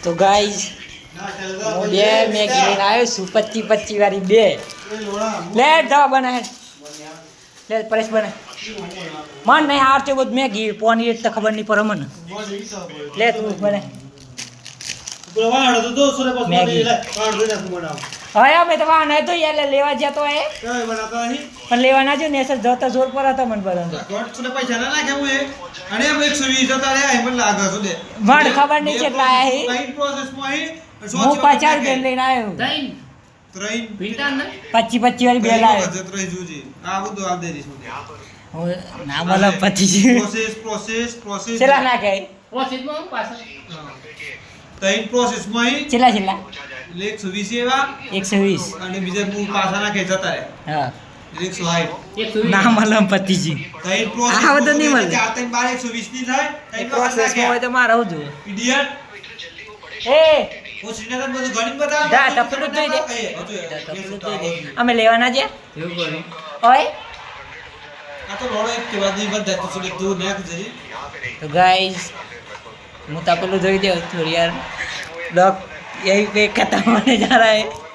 તો ગાઈસ હું બે મેગી લઈને આવ્યો છું 25 વાળી બે લે દવા બનાય લે પરેશ બને મન નહીં આવતી બધું મેગી પોની તો ખબર નહીં પડે મને લે તું બને મેગી હા અમે તો વાહ નહીં તો યાર લેવા ગયા તો એ પણ લેવા ના જો ને સર જતા જોર પર હતા મને બધા પૈસા ના નાખે હું અને 120 જતા રે મને લાગે છે દે મને ખબર નહીં કેટલા આયા કઈ પ્રોસેસ માં હું 50 બેન લઈને આવ્યો ત્રણ ભીટા ને 25 વાળી બે લાવ્યો ત્રણ જુજી આ બધું આપ દે દીશું ના બોલો 25 પ્રોસેસ ચલા ના કહે પ્રોસેસમાં પાછળ ત્રણ પ્રોસેસ માં ચલા 120 એવા 120 અને બીજા પાછા નાખે જતા રે હા 160 ના મળે 25 ત્રણ પ્રોસેસ આ બધું નહીં મળે 4 3 12 120 ની થાય ત્રણ પ્રોસેસ હોય તો મારે આવું જોઈએ ઇડિયટ એ ઓ શ્રીનાથન બધું ગણિત બતાવ દા ટપલું જોઈ દે અમે લેવાના છે એવું બોલે ઓય આ તો લોડો એક કેવા દી બધા તો સુલે તું નાખ જઈ તો ગાઈસ હું ટપલું જોઈ દે થોડી યાર લોક यही पे खत्म होने जा रहा है।